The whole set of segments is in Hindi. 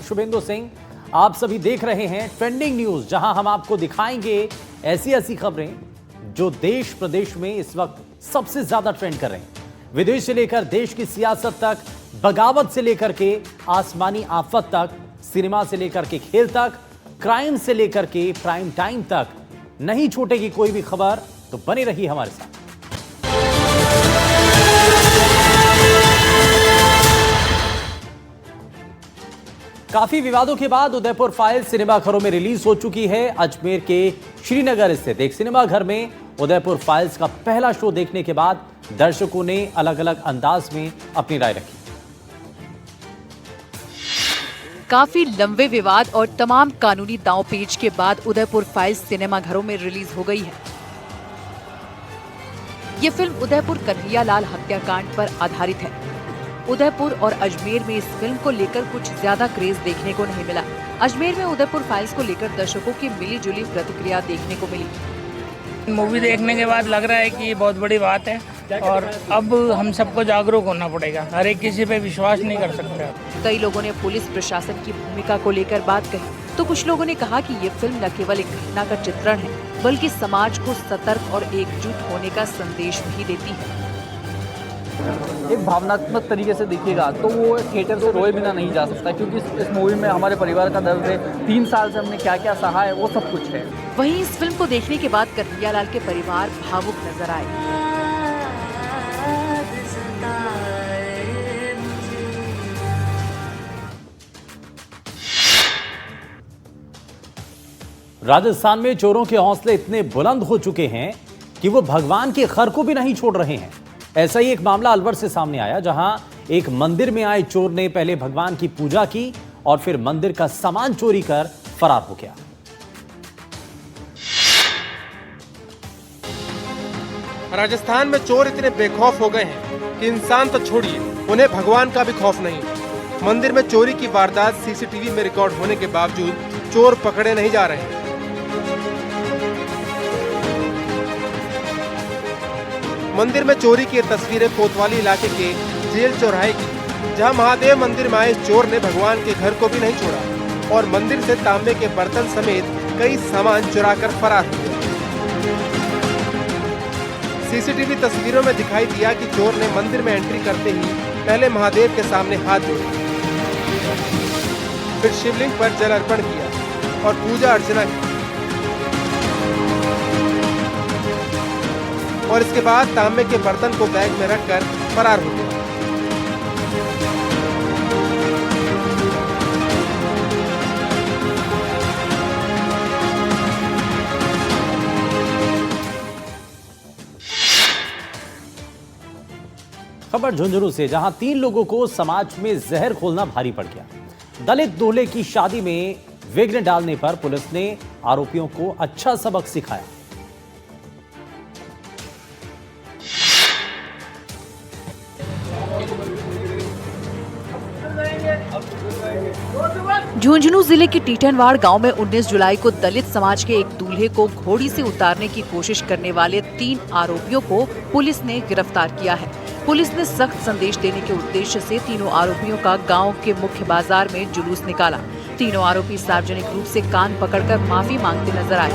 शुभेंदु सिंह, आप सभी देख रहे हैं ट्रेंडिंग न्यूज, जहां हम आपको दिखाएंगे ऐसी ऐसी खबरें जो देश प्रदेश में इस वक्त सबसे ज्यादा ट्रेंड कर रहे हैं। विदेश से लेकर देश की सियासत तक, बगावत से लेकर के आसमानी आफत तक, सिनेमा से लेकर के खेल तक, क्राइम से लेकर के प्राइम टाइम तक, नहीं छूटेगी कोई भी खबर। तो बने रही हमारे साथ। काफी विवादों के बाद उदयपुर फाइल्स सिनेमा घरों में रिलीज हो चुकी है। अजमेर के श्रीनगर स्थित एक सिनेमा घर में उदयपुर फाइल्स का पहला शो देखने के बाद दर्शकों ने अलग अलग अंदाज में अपनी राय रखी। काफी लंबे विवाद और तमाम कानूनी दांव-पेच के बाद उदयपुर फाइल्स सिनेमा घरों में रिलीज हो गई है। ये फिल्म उदयपुर कन्हैयालाल हत्याकांड पर आधारित है। उदयपुर और अजमेर में इस फिल्म को लेकर कुछ ज्यादा क्रेज देखने को नहीं मिला। अजमेर में उदयपुर फाइल्स को लेकर दर्शकों की मिली-जुली प्रतिक्रिया देखने को मिली। मूवी देखने के बाद लग रहा है कि ये बहुत बड़ी बात है और अब हम सबको जागरूक होना पड़ेगा। हर एक किसी पे विश्वास नहीं कर सकते। कई लोगों ने पुलिस प्रशासन की भूमिका को लेकर बात कही, तो कुछ लोगों ने कहा कि ये फिल्म न केवल एक घटना का चित्रण है, बल्कि समाज को सतर्क और एकजुट होने का संदेश भी देती है। एक भावनात्मक तरीके से देखिएगा तो वो थिएटर से रोए बिना नहीं जा सकता, क्योंकि इस मूवी में हमारे परिवार का दर्द है। 3 साल से हमने क्या क्या सहा है, वो सब कुछ है। वहीं इस फिल्म को देखने के बाद कन्हैयालाल के परिवार भावुक नजर आए। राजस्थान में चोरों के हौसले इतने बुलंद हो चुके हैं कि वो भगवान के घर को भी नहीं छोड़ रहे हैं। ऐसा ही एक मामला अलवर से सामने आया, जहां एक मंदिर में आए चोर ने पहले भगवान की पूजा की और फिर मंदिर का सामान चोरी कर फरार हो गया। राजस्थान में चोर इतने बेखौफ हो गए हैं कि इंसान तो छोड़िए, उन्हें भगवान का भी खौफ नहीं। मंदिर में चोरी की वारदात सीसीटीवी में रिकॉर्ड होने के बावजूद चोर पकड़े नहीं जा रहे हैं। मंदिर में चोरी की तस्वीरें कोतवाली इलाके के जेल चौराहे की, जहां महादेव मंदिर में आए चोर ने भगवान के घर को भी नहीं छोड़ा और मंदिर से तांबे के बर्तन समेत कई सामान चुराकर फरार हो गया। सीसीटीवी तस्वीरों में दिखाई दिया कि चोर ने मंदिर में एंट्री करते ही पहले महादेव के सामने हाथ जोड़े, फिर शिवलिंग पर जल अर्पण किया और पूजा अर्चना की और इसके बाद तांबे के बर्तन को बैग में रखकर फरार हो गया। खबर झुंझुनू से, जहां 3 लोगों को समाज में जहर खोलना भारी पड़ गया। दलित दूल्हे की शादी में विघ्न डालने पर पुलिस ने आरोपियों को अच्छा सबक सिखाया। झुंझुनू जिले के टीटनवाड़ गांव में 19 जुलाई को दलित समाज के एक दूल्हे को घोड़ी से उतारने की कोशिश करने वाले 3 आरोपियों को पुलिस ने गिरफ्तार किया है। पुलिस ने सख्त संदेश देने के उद्देश्य से तीनों आरोपियों का गांव के मुख्य बाजार में जुलूस निकाला। तीनों आरोपी सार्वजनिक रूप से कान पकड़कर माफी मांगते नजर आए।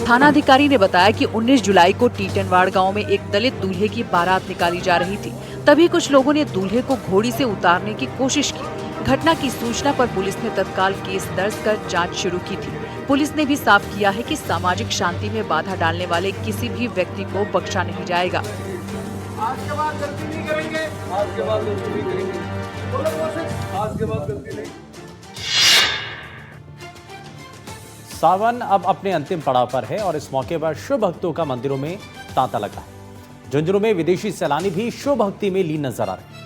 थानाधिकारी ने बताया कि 19 जुलाई को टीटनवाड़ गांव में एक दलित दूल्हे की बारात निकाली जा रही थी। तभी कुछ लोगों ने दूल्हे को घोड़ी से उतारने की कोशिश की। घटना की सूचना पर पुलिस ने तत्काल केस दर्ज कर जांच शुरू की थी। पुलिस ने भी साफ किया है कि सामाजिक शांति में बाधा डालने वाले किसी भी व्यक्ति को बख्शा नहीं जाएगा। आज के बाद गलती नहीं करेंगे। आज के बाद गलती नहीं करेंगे। आज के बाद गलती नहीं। सावन अब अपने अंतिम पड़ाव पर है और इस मौके पर शिव भक्तों का मंदिरों में तांता लगा है। झुंझुनू में विदेशी सैलानी भी शिव भक्ति में लीन नजर आ रहे हैं।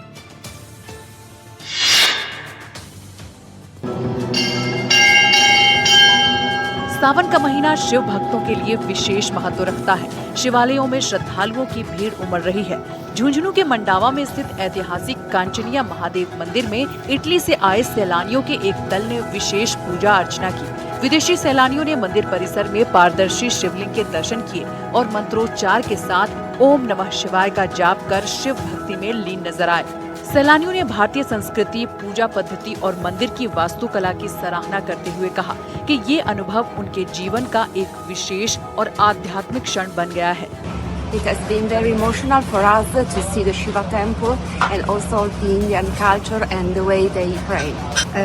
सावन का महीना शिव भक्तों के लिए विशेष महत्व रखता है। शिवालयों में श्रद्धालुओं की भीड़ उमड़ रही है। झुंझुनू के मंडावा में स्थित ऐतिहासिक कांचनिया महादेव मंदिर में इटली से आए सैलानियों के एक दल ने विशेष पूजा अर्चना की। विदेशी सैलानियों ने मंदिर परिसर में पारदर्शी शिवलिंग के दर्शन किए और मंत्रोच्चार के साथ ओम नमः शिवाय का जाप कर शिव भक्ति में लीन नजर आए। सैलानियों ने भारतीय संस्कृति, पूजा पद्धति और मंदिर की वास्तुकला की सराहना करते हुए कहा कि ये अनुभव उनके जीवन का एक विशेष और आध्यात्मिक क्षण बन गया है। It has been very emotional for us to see the Shiva temple and also the Indian culture and the way they pray.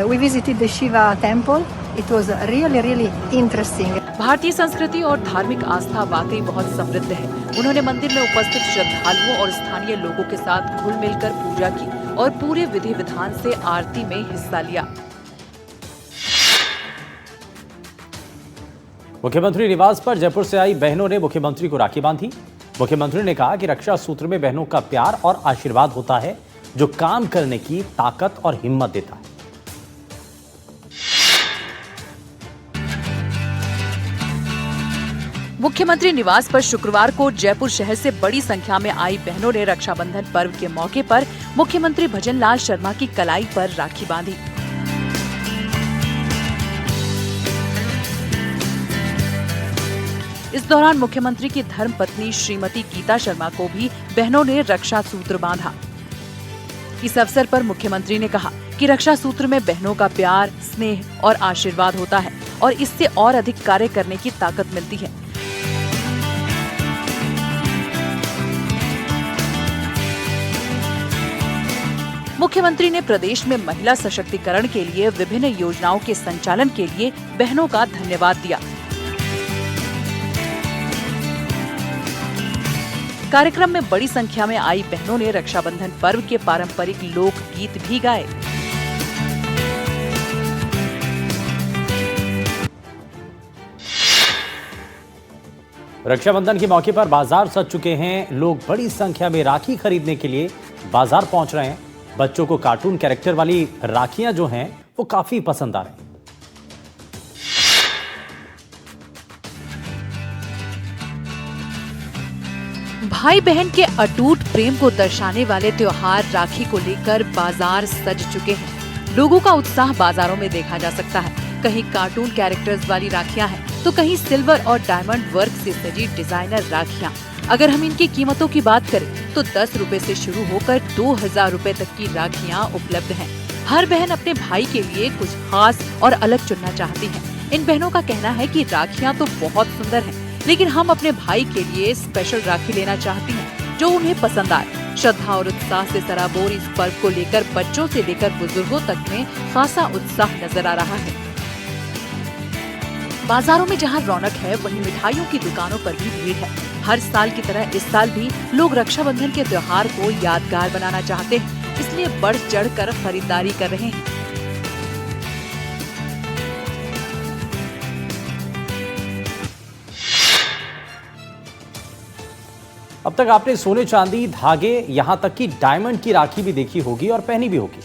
We visited the Shiva temple. It was really interesting. भारतीय संस्कृति और धार्मिक आस्था वाकई बहुत समृद्ध है। उन्होंने मंदिर में उपस्थित श्रद्धालुओं और स्थानीय लोगों के साथ घुल मिलकर पूजा की और पूरे विधि विधान से आरती में हिस्सा लिया। मुख्यमंत्री निवास पर जयपुर से आई बहनों ने मुख्यमंत्री को राखी बांधी। मुख्यमंत्री ने कहा कि रक्षा सूत्र में बहनों का प्यार और आशीर्वाद होता है, जो काम करने की ताकत और हिम्मत देता है। मुख्यमंत्री निवास पर शुक्रवार को जयपुर शहर से बड़ी संख्या में आई बहनों ने रक्षाबंधन पर्व के मौके पर मुख्यमंत्री भजनलाल शर्मा की कलाई पर राखी बांधी। इस दौरान मुख्यमंत्री की धर्मपत्नी श्रीमती गीता शर्मा को भी बहनों ने रक्षा सूत्र बांधा। इस अवसर पर मुख्यमंत्री ने कहा कि रक्षा सूत्र में बहनों का प्यार, स्नेह और आशीर्वाद होता है और इससे और अधिक कार्य करने की ताकत मिलती है। मुख्यमंत्री ने प्रदेश में महिला सशक्तिकरण के लिए विभिन्न योजनाओं के संचालन के लिए बहनों का धन्यवाद दिया। कार्यक्रम में बड़ी संख्या में आई बहनों ने रक्षाबंधन पर्व के पारंपरिक लोक गीत भी गाए। रक्षाबंधन के मौके पर बाजार सज चुके हैं। लोग बड़ी संख्या में राखी खरीदने के लिए बाजार पहुंच रहे हैं। बच्चों को कार्टून कैरेक्टर वाली राखियां जो हैं वो काफी पसंद आ रही हैं। भाई बहन के अटूट प्रेम को दर्शाने वाले त्योहार राखी को लेकर बाजार सज चुके हैं। लोगों का उत्साह बाजारों में देखा जा सकता है। कहीं कार्टून कैरेक्टर्स वाली राखियां हैं तो कहीं सिल्वर और डायमंड वर्क से सजी डिजाइनर राखियां। अगर हम इनकी कीमतों की बात करें तो 10 रुपए से शुरू होकर 2000 रुपए तक की राखियां उपलब्ध हैं। हर बहन अपने भाई के लिए कुछ खास और अलग चुनना चाहती है। इन बहनों का कहना है कि राखियां तो बहुत सुंदर हैं, लेकिन हम अपने भाई के लिए स्पेशल राखी लेना चाहती हैं जो उन्हें पसंद आए। श्रद्धा और उत्साह से सराबोर इस पर्व को लेकर बच्चों से लेकर बुजुर्गों तक में खासा उत्साह नजर आ रहा है। बाजारों में जहां रौनक है, वहीं मिठाइयों की दुकानों पर भी भीड़ है। हर साल की तरह इस साल भी लोग रक्षाबंधन के त्योहार को यादगार बनाना चाहते हैं, इसलिए बढ़ चढ़कर खरीदारी कर रहे हैं। अब तक आपने सोने, चांदी, धागे, यहां तक कि डायमंड की राखी भी देखी होगी और पहनी भी होगी,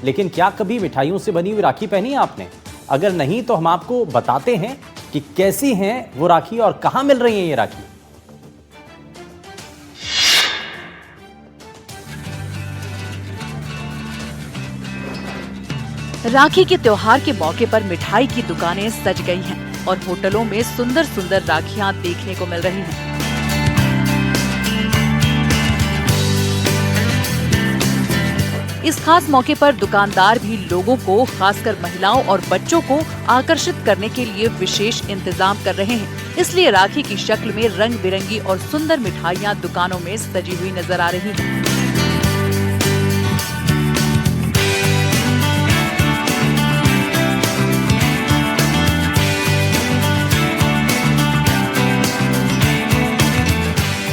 लेकिन क्या कभी मिठाइयों से बनी हुई राखी पहनी है आपने? अगर नहीं तो हम आपको बताते हैं कि कैसी हैं वो राखी और कहां मिल रही है ये राखी। राखी के त्योहार के मौके पर मिठाई की दुकानें सज गई हैं और होटलों में सुंदर सुंदर राखियां देखने को मिल रही हैं। इस खास मौके पर दुकानदार भी लोगों को, खासकर महिलाओं और बच्चों को आकर्षित करने के लिए विशेष इंतजाम कर रहे हैं। इसलिए राखी की शक्ल में रंग बिरंगी और सुंदर मिठाइयां दुकानों में सजी हुई नजर आ रही हैं।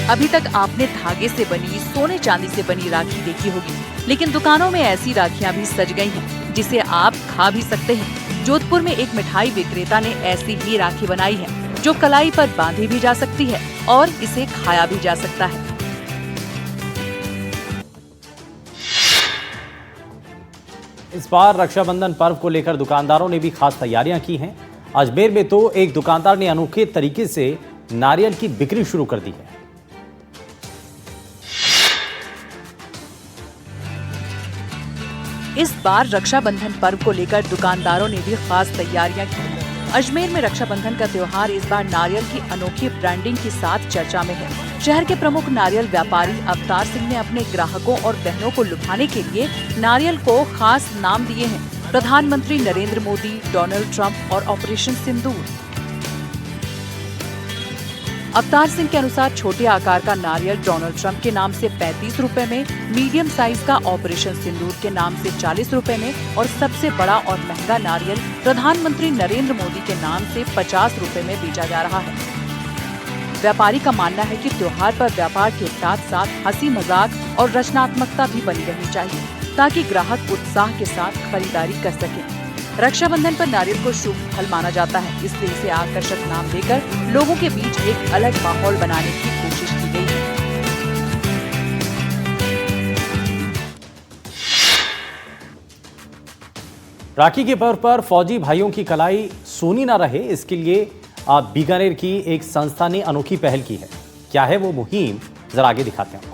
अभी तक आपने धागे से बनी, सोने चांदी से बनी राखी देखी होगी, लेकिन दुकानों में ऐसी राखियां भी सज गई हैं, जिसे आप खा भी सकते हैं। जोधपुर में एक मिठाई विक्रेता ने ऐसी ही राखी बनाई है, जो कलाई पर बांधी भी जा सकती है और इसे खाया भी जा सकता है। इस बार रक्षाबंधन पर्व को लेकर दुकानदारों ने भी खास तैयारियां की हैं। अजमेर में तो एक दुकानदार ने अनोखे तरीके से नारियल की बिक्री शुरू कर दी है। इस बार रक्षाबंधन पर्व को लेकर दुकानदारों ने भी खास तैयारियां की। अजमेर में रक्षाबंधन का त्योहार इस बार नारियल की अनोखी ब्रांडिंग के साथ चर्चा में है। शहर के प्रमुख नारियल व्यापारी अवतार सिंह ने अपने ग्राहकों और बहनों को लुभाने के लिए नारियल को खास नाम दिए हैं। प्रधानमंत्री नरेंद्र मोदी, डोनाल्ड ट्रंप और ऑपरेशन सिंदूर। अवतार सिंह के अनुसार छोटे आकार का नारियल डोनाल्ड ट्रंप के नाम से 35 रुपए में, मीडियम साइज का ऑपरेशन सिंदूर के नाम से 40 रुपए में और सबसे बड़ा और महंगा नारियल प्रधानमंत्री नरेंद्र मोदी के नाम से 50 रुपए में बेचा जा रहा है। व्यापारी का मानना है कि त्योहार पर व्यापार के साथ साथ हंसी मजाक और रचनात्मकता भी बनी रहनी चाहिए ताकि ग्राहक उत्साह के साथ खरीदारी कर सके। रक्षाबंधन पर नारियल को शुभ फल माना जाता है, इसलिए इसे आकर्षक नाम देकर लोगों के बीच एक अलग माहौल बनाने की कोशिश की गई है। राखी के पर्व पर फौजी भाइयों की कलाई सूनी ना रहे, इसके लिए बीकानेर की एक संस्था ने अनोखी पहल की है। क्या है वो मुहिम, जरा आगे दिखाते हैं आपको।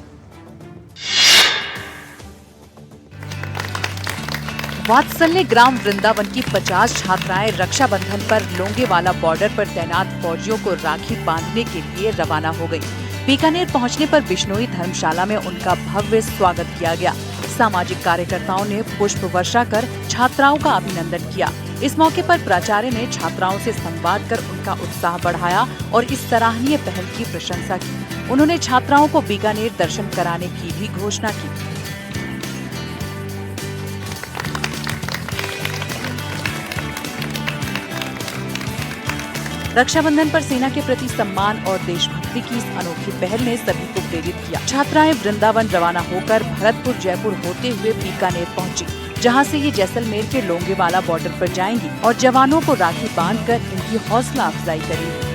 वात्सल्य ग्राम वृंदावन की 50 छात्राएं रक्षाबंधन पर लोंगेवाला बॉर्डर पर तैनात फौजियों को राखी बांधने के लिए रवाना हो गयी। बीकानेर पहुंचने पर बिश्नोई धर्मशाला में उनका भव्य स्वागत किया गया। सामाजिक कार्यकर्ताओं ने पुष्प वर्षा कर छात्राओं का अभिनंदन किया। इस मौके पर प्राचार्य ने छात्राओं से संवाद कर उनका उत्साह बढ़ाया और इस सराहनीय पहल की प्रशंसा की। उन्होंने छात्राओं को बीकानेर दर्शन कराने की भी घोषणा की। रक्षाबंधन पर सेना के प्रति सम्मान और देशभक्ति की इस अनोखी पहल ने सभी को प्रेरित किया। छात्राएं वृंदावन रवाना होकर भरतपुर जयपुर होते हुए बीकानेर पहुंची, जहां से ये जैसलमेर के लोंगेवाला बॉर्डर पर जाएंगी और जवानों को राखी बांधकर इनकी हौसला अफजाई करेंगी।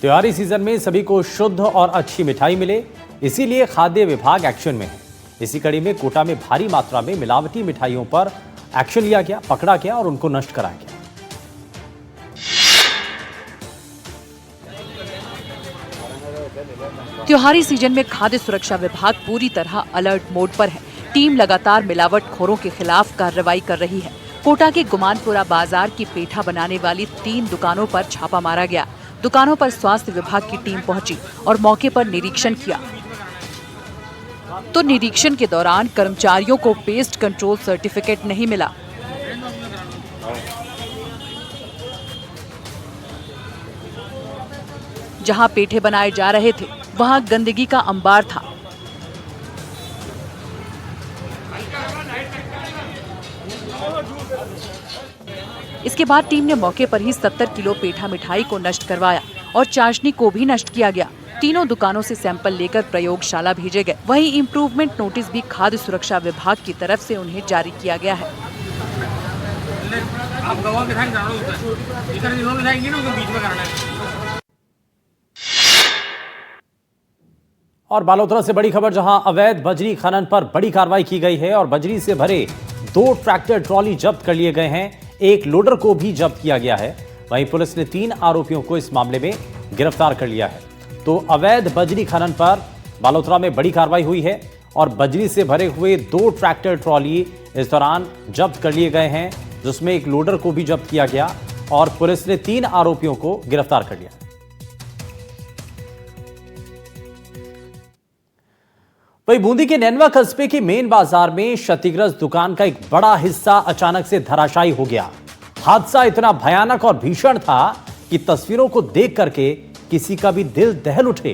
त्योहारी सीजन में सभी को शुद्ध और अच्छी मिठाई मिले, इसीलिए खाद्य विभाग एक्शन में है। इसी कड़ी में कोटा में भारी मात्रा में मिलावटी मिठाइयों पर एक्शन लिया गया, पकड़ा गया और उनको नष्ट कराया गया। त्योहारी सीजन में खाद्य सुरक्षा विभाग पूरी तरह अलर्ट मोड पर है। टीम लगातार मिलावटखोरों के खिलाफ कार्रवाई कर रही है। कोटा के गुमानपुरा बाजार की पेठा बनाने वाली 3 दुकानों पर छापा मारा गया। दुकानों पर स्वास्थ्य विभाग की टीम पहुंची और मौके पर निरीक्षण किया। तो निरीक्षण के दौरान कर्मचारियों को पेस्ट कंट्रोल सर्टिफिकेट नहीं मिला। जहां पेठे बनाए जा रहे थे, वहां गंदगी का अंबार था। इसके बाद टीम ने मौके पर ही 70 किलो पेठा मिठाई को नष्ट करवाया और चाशनी को भी नष्ट किया गया। तीनों दुकानों से सैंपल लेकर प्रयोगशाला भेजे गए। वहीं इम्प्रूवमेंट नोटिस भी खाद्य सुरक्षा विभाग की तरफ से उन्हें जारी किया गया है। और बालोतरा से बड़ी खबर, जहां अवैध बजरी खनन पर बड़ी कार्रवाई की गई है और बजरी से भरे 2 ट्रैक्टर ट्रॉली जब्त कर लिए गए हैं। एक लोडर को भी जब्त किया गया है। वहीं पुलिस ने 3 आरोपियों को इस मामले में गिरफ्तार कर लिया है। तो अवैध बजरी खनन पर बालोतरा में बड़ी कार्रवाई हुई है और बजरी से भरे हुए 2 ट्रैक्टर ट्रॉली इस दौरान जब्त कर लिए गए हैं, जिसमें एक लोडर को भी जब्त किया गया और पुलिस ने 3 आरोपियों को गिरफ्तार कर लिया। वहीं बूंदी के नैनवा कस्बे के मेन बाजार में क्षतिग्रस्त दुकान का एक बड़ा हिस्सा अचानक से धराशायी हो गया। हादसा इतना भयानक और भीषण था कि तस्वीरों को देख करके किसी का भी दिल दहल उठे।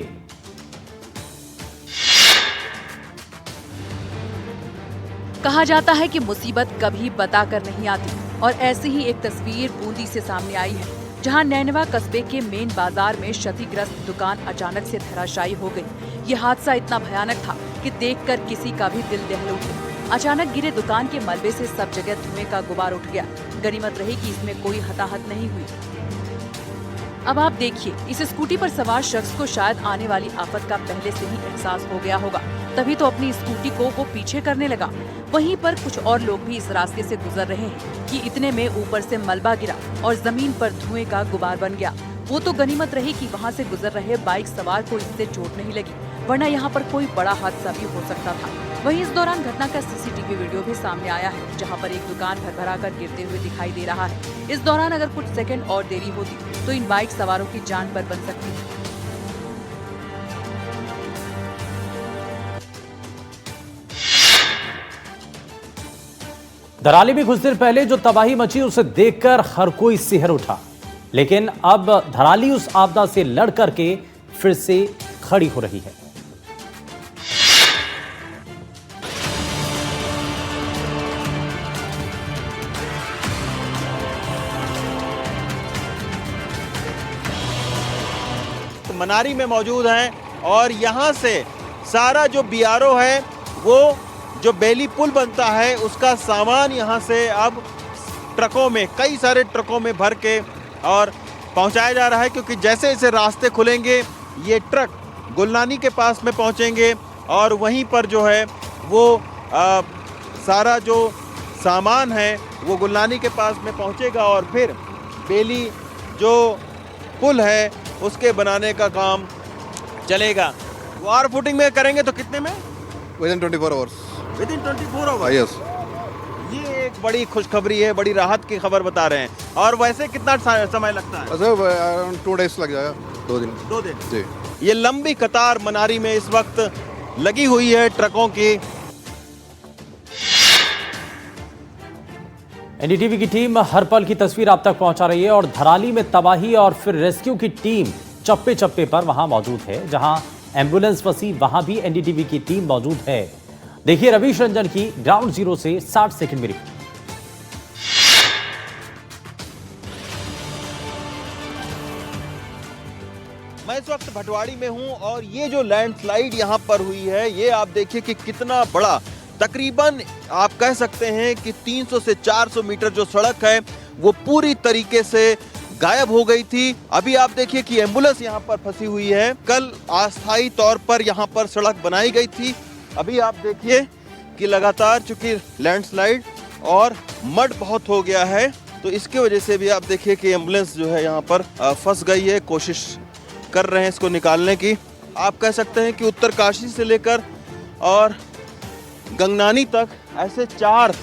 कहा जाता है कि मुसीबत कभी बताकर नहीं आती और ऐसी ही एक तस्वीर बूंदी से सामने आई है, जहां नैनवा कस्बे के मेन बाजार में क्षतिग्रस्त दुकान अचानक से धराशायी हो गई। ये हादसा इतना भयानक था कि देखकर किसी का भी दिल दहल उठा। अचानक गिरे दुकान के मलबे से सब जगह धुएं का गुबार उठ गया। गनीमत रही कि इसमें कोई हताहत नहीं हुई। अब आप देखिए, इस स्कूटी पर सवार शख्स को शायद आने वाली आफत का पहले से ही एहसास हो गया होगा, तभी तो अपनी स्कूटी को वो पीछे करने लगा। वहीं पर कुछ और लोग भी इस रास्ते से गुजर रहे हैं कि इतने में ऊपर से मलबा गिरा और जमीन पर धुएं का गुबार बन गया। वो तो गनीमत रही कि वहाँ से गुजर रहे बाइक सवार को इससे चोट नहीं लगी, वरना यहाँ पर कोई बड़ा हादसा भी हो सकता था। वहीं इस दौरान घटना का सीसीटीवी वीडियो भी सामने आया है, जहाँ पर एक दुकान भरभरा कर गिरते हुए दिखाई दे रहा है। इस दौरान अगर कुछ सेकंड और देरी होती तो इन बाइक सवारों की जान पर बन सकती थी। धराली में कुछ देर पहले जो तबाही मची उसे देखकर हर कोई सिहर उठा, लेकिन अब धराली उस आपदा से लड़ करके फिर से खड़ी हो रही है। मनारी में मौजूद हैं और यहाँ से सारा जो बीआरओ है, वो जो बेली पुल बनता है उसका सामान यहाँ से अब ट्रकों में, कई सारे ट्रकों में भर के और पहुँचाया जा रहा है, क्योंकि जैसे जैसे रास्ते खुलेंगे ये ट्रक गुलनानी के पास में पहुँचेंगे और वहीं पर जो है वो सारा जो सामान है वो गुलनानी के पास में पहुँचेगा और फिर बेली जो पुल है उसके बनाने का काम चलेगा। वार फुटिंग में करेंगे तो कितने में? Within 24 hours. Within 24 hours? Yes. ये एक बड़ी खुशखबरी है, बड़ी राहत की खबर बता रहे हैं। और वैसे कितना समय लगता है? अराउंड 2 days लग जाएगा, 2 दिन। 2 दिन जी। ये लंबी कतार मनारी में इस वक्त लगी हुई है ट्रकों की। एनडीटीवी की टीम हर पल की तस्वीर आप तक पहुंचा रही है और धराली में तबाही और फिर रेस्क्यू की टीम चप्पे चप्पे पर वहां मौजूद है। जहां एम्बुलेंस फंसी वहां भी एनडीटीवी की टीम मौजूद है। देखिए रवीश रंजन की ग्राउंड जीरो से 60 सेकंड में रिपोर्ट। मैं इस वक्त भटवाड़ी में हूं और ये जो लैंडस्लाइड यहां पर हुई है, ये आप देखिए कि कितना बड़ा, तकरीबन आप कह सकते हैं कि 300 से 400 मीटर जो सड़क है वो पूरी तरीके से गायब हो गई थी। अभी आप देखिए कि एम्बुलेंस यहाँ पर फंसी हुई है। कल अस्थायी तौर पर यहाँ पर सड़क बनाई गई थी। अभी आप देखिए कि लगातार चूंकि लैंडस्लाइड और मड बहुत हो गया है, तो इसके वजह से भी आप देखिए कि एम्बुलेंस जो है यहाँ पर फंस गई है। कोशिश कर रहे हैं इसको निकालने की। आप कह सकते हैं कि उत्तरकाशी से लेकर और गंगनानी तक ऐसे 4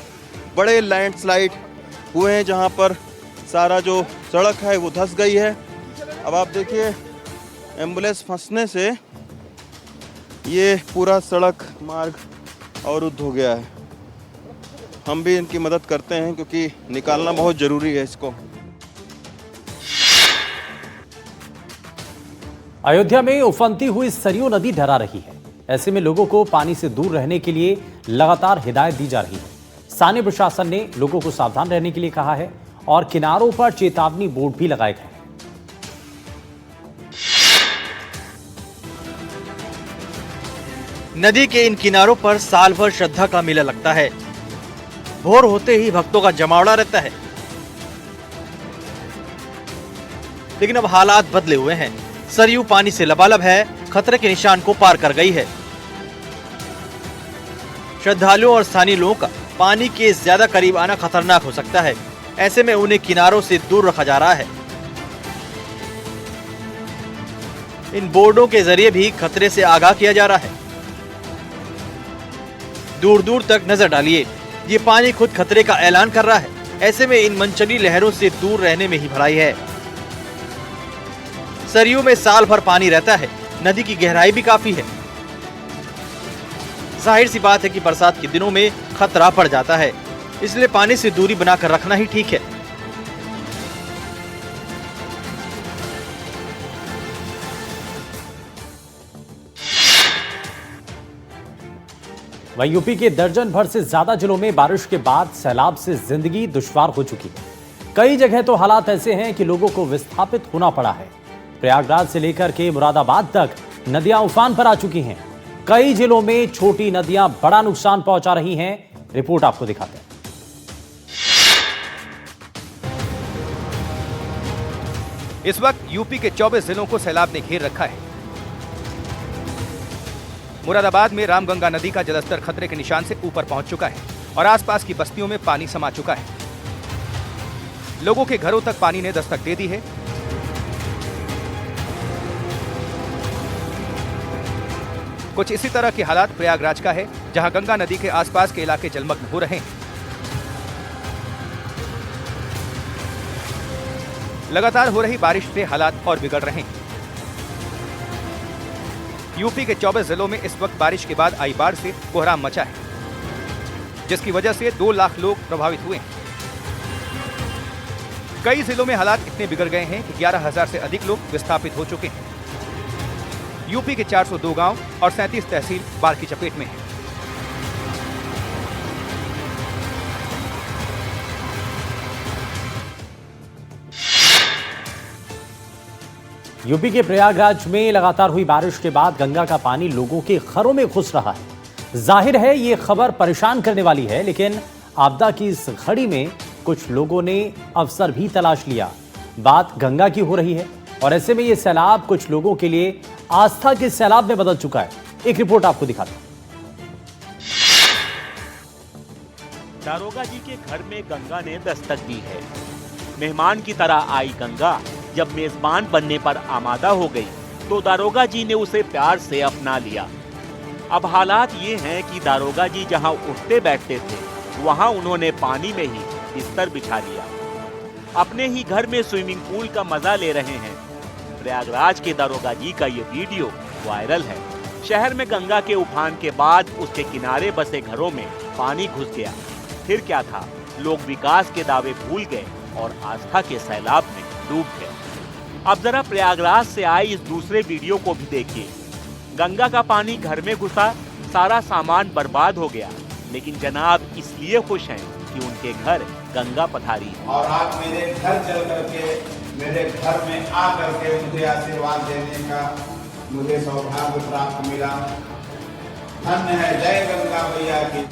बड़े लैंडस्लाइड हुए हैं जहां पर सारा जो सड़क है वो धंस गई है। अब आप देखिए एम्बुलेंस फंसने से ये पूरा सड़क मार्ग अवरुद्ध हो गया है। हम भी इनकी मदद करते हैं क्योंकि निकालना बहुत ज़रूरी है इसको। अयोध्या में उफनती हुई सरयू नदी डरा रही है। ऐसे में लोगों को पानी से दूर रहने के लिए लगातार हिदायत दी जा रही है। स्थानीय प्रशासन ने लोगों को सावधान रहने के लिए कहा है और किनारों पर चेतावनी बोर्ड भी लगाए गए। नदी के इन किनारों पर साल भर श्रद्धा का मेला लगता है। भोर होते ही भक्तों का जमावड़ा रहता है, लेकिन अब हालात बदले हुए हैं। सरयू पानी से लबालब है, खतरे के निशान को पार कर गई है। श्रद्धालुओं और स्थानीय लोगों का पानी के ज्यादा करीब आना खतरनाक हो सकता है। ऐसे में उन्हें किनारों से दूर रखा जा रहा है। इन बोर्डों के जरिए भी खतरे से आगाह किया जा रहा है। दूर दूर तक नजर डालिए, ये पानी खुद खतरे का ऐलान कर रहा है। ऐसे में इन मनचली लहरों से दूर रहने में ही भलाई है। सरयू में साल भर पानी रहता है। नदी की गहराई भी काफी है। जाहिर सी बात है कि बरसात के दिनों में खतरा बढ़ जाता है, इसलिए पानी से दूरी बनाकर रखना ही ठीक है। वहीं यूपी के दर्जन भर से ज्यादा जिलों में बारिश के बाद सैलाब से जिंदगी दुश्वार हो चुकी है। कई जगह तो हालात ऐसे हैं कि लोगों को विस्थापित होना पड़ा है। प्रयागराज से लेकर के मुरादाबाद तक नदियां उफान पर आ चुकी हैं। कई जिलों में छोटी नदियां बड़ा नुकसान पहुंचा रही हैं। रिपोर्ट आपको दिखाते हैं। इस वक्त यूपी के 24 जिलों को सैलाब ने घेर रखा है। मुरादाबाद में रामगंगा नदी का जलस्तर खतरे के निशान से ऊपर पहुंच चुका है और आसपास की बस्तियों में पानी समा चुका है। लोगों के घरों तक पानी ने दस्तक दे दी है। कुछ इसी तरह के हालात प्रयागराज का है, जहां गंगा नदी के आसपास के इलाके जलमग्न हो रहे हैं। लगातार हो रही बारिश से हालात और बिगड़ रहे हैं। यूपी के 24 जिलों में इस वक्त बारिश के बाद आई बाढ़ से कोहराम मचा है, जिसकी वजह से 2 लाख लोग प्रभावित हुए हैं। कई जिलों में हालात इतने बिगड़ गए हैं कि 11,000 से अधिक लोग विस्थापित हो चुके हैं। यूपी के 402 गांव और 37 तहसील बाढ़ की चपेट में हैं। यूपी के प्रयागराज में लगातार हुई बारिश के बाद गंगा का पानी लोगों के घरों में घुस रहा है। जाहिर है ये खबर परेशान करने वाली है, लेकिन आपदा की इस घड़ी में कुछ लोगों ने अवसर भी तलाश लिया। बात गंगा की हो रही है और ऐसे में ये सैलाब कुछ लोगों के लिए आस्था के सैलाब में बदल चुका है। एक रिपोर्ट आपको दिखाते हैं। दारोगा जी के घर में गंगा ने दस्तक दी है। मेहमान की तरह आई गंगा जब मेजबान बनने पर आमादा हो गई तो दारोगा जी ने उसे प्यार से अपना लिया। अब हालात ये हैं कि दारोगा जी जहां उठते बैठते थे वहां उन्होंने पानी में ही बिस्तर बिछा लिया। अपने ही घर में स्विमिंग पूल का मजा ले रहे हैं। प्रयागराज के दारोगा जी का ये वीडियो वायरल है। शहर में गंगा के उफान के बाद उसके किनारे बसे घरों में पानी घुस गया। फिर क्या था, लोग विकास के दावे भूल गए और आस्था के सैलाब में डूब गए। अब जरा प्रयागराज से आए इस दूसरे वीडियो को भी देखिए। गंगा का पानी घर में घुसा, सारा सामान बर्बाद हो गया, लेकिन जनाब इसलिए खुश हैं कि उनके घर गंगा पधारी है। और आप मेरे घर चल करके, मेरे घर में आ करके मुझे आशीर्वाद देने का मुझे सौभाग्य प्राप्त मिला। धन्य है, जय गंगा मैया की।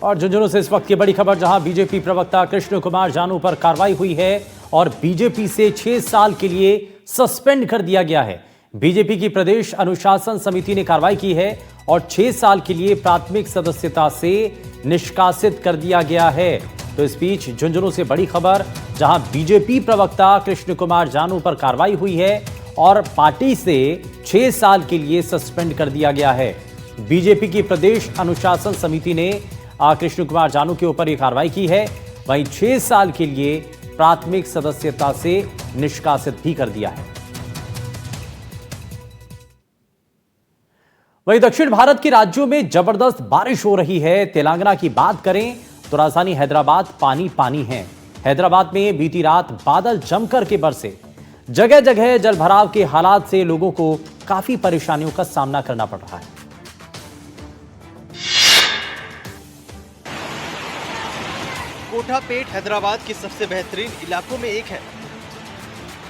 और झुंझुनू से इस वक्त की बड़ी खबर, जहां बीजेपी प्रवक्ता कृष्ण कुमार जानू पर कार्रवाई हुई है और बीजेपी से 6 साल के लिए सस्पेंड कर दिया गया है। बीजेपी की प्रदेश अनुशासन समिति ने कार्रवाई की है और 6 साल के लिए प्राथमिक सदस्यता से निष्कासित कर दिया गया है। तो इस बीच झुंझुनू से बड़ी खबर, जहां बीजेपी प्रवक्ता कृष्ण कुमार जानू पर कार्रवाई हुई है और पार्टी से 6 साल के लिए सस्पेंड कर दिया गया है। बीजेपी की प्रदेश अनुशासन समिति ने कृष्ण कुमार जानू के ऊपर यह कार्रवाई की है, वहीं 6 साल के लिए प्राथमिक सदस्यता से निष्कासित भी कर दिया है। वहीं दक्षिण भारत के राज्यों में जबरदस्त बारिश हो रही है। तेलंगाना की बात करें तो राजधानी हैदराबाद पानी पानी है। हैदराबाद में बीती रात बादल जमकर के बरसे। जगह जगह जलभराव के हालात से लोगों को काफी परेशानियों का सामना करना पड़ रहा है। कोठापेट हैदराबाद के सबसे बेहतरीन इलाकों में एक है।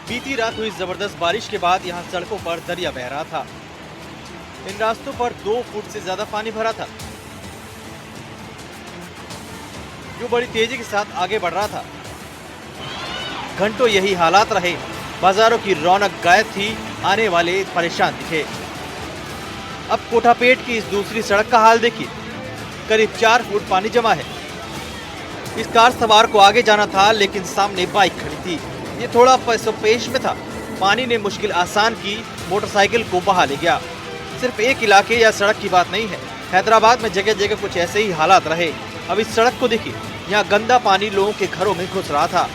बीती रात हुई जबरदस्त बारिश के बाद यहां सड़कों पर दरिया बह रहा था। इन रास्तों पर 2 फुट से ज्यादा पानी भरा था, जो बड़ी तेजी के साथ आगे बढ़ रहा था। घंटों यही हालात रहे। बाजारों की रौनक गायब थी, आने वाले परेशान दिखे। अब कोठापेट की इस दूसरी सड़क का हाल देखिए। करीब 4 फुट पानी जमा है। इस कार सवार को आगे जाना था, लेकिन सामने बाइक खड़ी थी। ये थोड़ा पेश में था। पानी ने मुश्किल आसान की, मोटरसाइकिल को बहा ले गया। सिर्फ एक इलाके या सड़क की बात नहीं है, हैदराबाद में जगह जगह कुछ ऐसे ही हालात रहे। अब इस सड़क को देखिए, यहाँ गंदा पानी लोगों के घरों में घुस रहा था।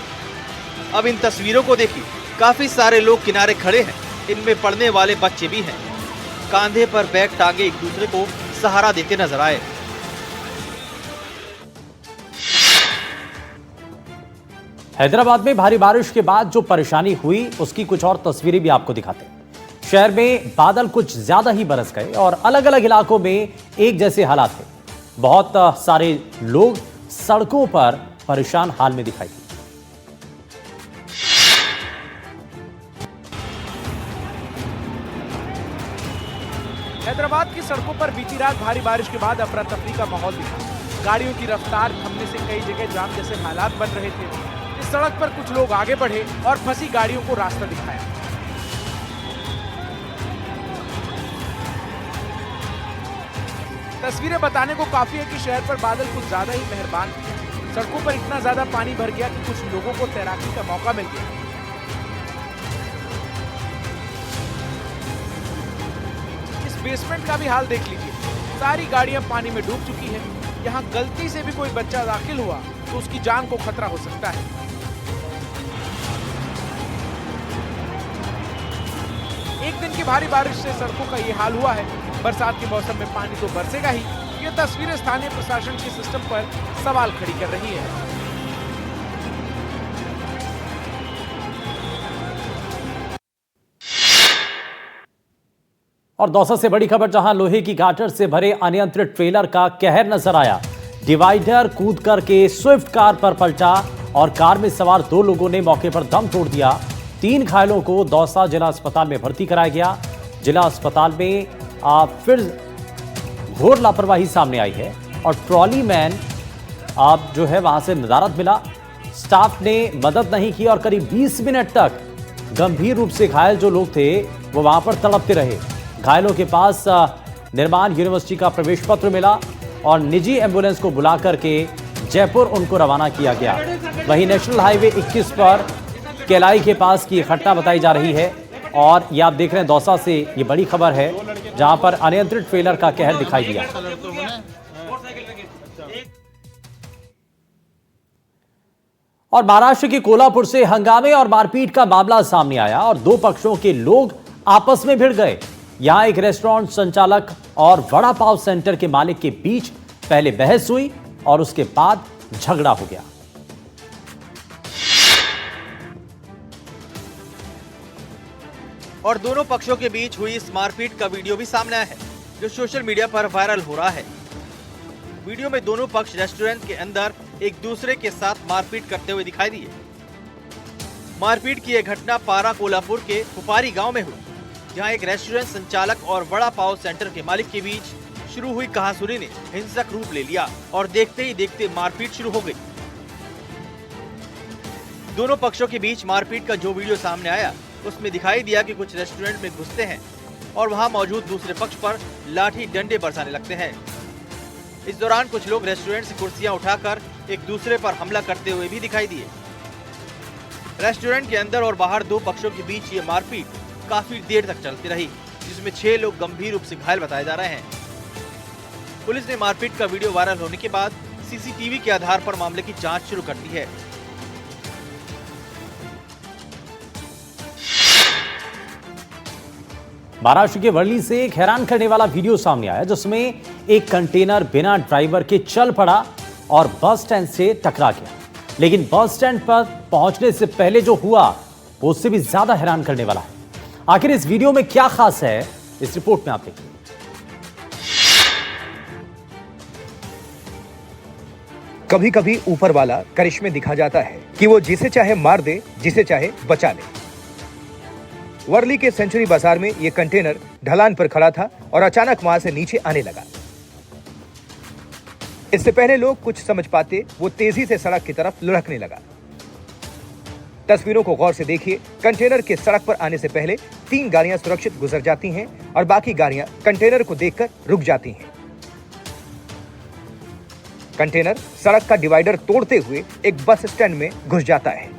अब इन तस्वीरों को देखिए, काफी सारे लोग किनारे खड़े हैं। इनमें पढ़ने वाले बच्चे भी हैं। कांधे पर बैग टांगे एक दूसरे को सहारा देते नजर आए। हैदराबाद में भारी बारिश के बाद जो परेशानी हुई उसकी कुछ और तस्वीरें भी आपको दिखाते हैं। शहर में बादल कुछ ज्यादा ही बरस गए और अलग अलग इलाकों में एक जैसे हालात थे। बहुत सारे लोग सड़कों पर परेशान हाल में दिखाई दिए। हैदराबाद की सड़कों पर बीती रात भारी बारिश के बाद अफरा तफरी का माहौल दिखा। गाड़ियों की रफ्तार थमने से कई जगह जाम जैसे हालात बन रहे थे। इस सड़क पर कुछ लोग आगे बढ़े और फंसी गाड़ियों को रास्ता दिखाया। तस्वीरें बताने को काफी है कि शहर पर बादल कुछ ज्यादा ही मेहरबान थे। सड़कों पर इतना ज्यादा पानी भर गया कि कुछ लोगों को तैराकी का मौका मिल गया। बेसमेंट का भी हाल देख लीजिए, सारी गाड़ियां पानी में डूब चुकी हैं। यहाँ गलती से भी कोई बच्चा दाखिल हुआ तो उसकी जान को खतरा हो सकता है। एक दिन की भारी बारिश से सड़कों का ये हाल हुआ है। बरसात के मौसम में पानी तो बरसेगा ही। ये तस्वीरें स्थानीय प्रशासन के सिस्टम पर सवाल खड़ी कर रही है। और दौसा से बड़ी खबर, जहां लोहे की गाटर से भरे अनियंत्रित ट्रेलर का कहर नजर आया। डिवाइडर कूद करके स्विफ्ट कार पर पलटा और कार में सवार 2 लोगों ने मौके पर दम तोड़ दिया। 3 घायलों को दौसा जिला अस्पताल में भर्ती कराया गया। जिला अस्पताल में फिर घोर लापरवाही सामने आई है और ट्रॉली मैन जो है वहां से नदारद मिला। स्टाफ ने मदद नहीं की और करीब 20 मिनट तक गंभीर रूप से घायल जो लोग थे वो वहां पर तड़पते रहे। घायलों के पास निर्माण यूनिवर्सिटी का प्रवेश पत्र मिला और निजी एम्बुलेंस को बुला करके जयपुर उनको रवाना किया गया। वहीं नेशनल हाईवे 21 पर केलाई के पास की घटना बताई जा रही है और ये आप देख रहे हैं दौसा से ये बड़ी खबर है, जहां पर अनियंत्रित ट्रेलर का कहर दिखाई दिया। और महाराष्ट्र के कोल्हापुर से हंगामे और मारपीट का मामला सामने आया और 2 पक्षों के लोग आपस में भिड़ गए। यहां एक रेस्टोरेंट संचालक और वड़ा पाव सेंटर के मालिक के बीच पहले बहस हुई और उसके बाद झगड़ा हो गया। और दोनों पक्षों के बीच हुई इस मारपीट का वीडियो भी सामने आया है, जो सोशल मीडिया पर वायरल हो रहा है। वीडियो में दोनों पक्ष रेस्टोरेंट के अंदर एक दूसरे के साथ मारपीट करते हुए दिखाई दिए। मारपीट की यह घटना पारा कोल्हापुर के पुपारी गांव में हुई, जहां एक रेस्टोरेंट संचालक और वड़ा पाव सेंटर के मालिक के बीच शुरू हुई कहासुनी ने हिंसक रूप ले लिया और देखते ही देखते मारपीट शुरू हो गई। दोनों पक्षों के बीच मारपीट का जो वीडियो सामने आया उसमें दिखाई दिया कि कुछ रेस्टोरेंट में घुसते हैं और वहां मौजूद दूसरे पक्ष पर लाठी डंडे बरसाने लगते हैं। इस दौरान कुछ लोग रेस्टोरेंट से कुर्सियां उठाकर एक दूसरे पर हमला करते हुए भी दिखाई दिए। रेस्टोरेंट के अंदर और बाहर 2 पक्षों के बीच ये मारपीट काफी देर तक चलती रही, जिसमें 6 लोग गंभीर रूप से घायल बताए जा रहे हैं। पुलिस ने मारपीट का वीडियो वायरल होने के बाद सीसीटीवी के आधार पर मामले की जांच शुरू कर दी है। महाराष्ट्र के वर्ली से एक हैरान करने वाला वीडियो सामने आया, जिसमें एक कंटेनर बिना ड्राइवर के चल पड़ा और बस स्टैंड से टकरा गया। लेकिन बस स्टैंड पर पहुंचने से पहले जो हुआ वो उससे भी ज्यादा हैरान करने वाला है। आखिर इस वीडियो में क्या खास है, इस रिपोर्ट में आप देखिए। कभी कभी ऊपर वाला करिश्मे दिखा जाता है कि वो जिसे चाहे मार दे, जिसे चाहे बचा ले। वर्ली के सेंचुरी बाजार में ये कंटेनर ढलान पर खड़ा था और अचानक वहां से नीचे आने लगा। इससे पहले लोग कुछ समझ पाते, वो तेजी से सड़क की तरफ लुढ़कने लगा। तस्वीरों को गौर से देखिए। कंटेनर के सड़क पर आने से पहले 3 गाड़ियां सुरक्षित गुजर जाती हैं और बाकी गाड़ियां कंटेनर को देखकर रुक जाती हैं। कंटेनर सड़क का डिवाइडर तोड़ते हुए एक बस स्टैंड में घुस जाता है।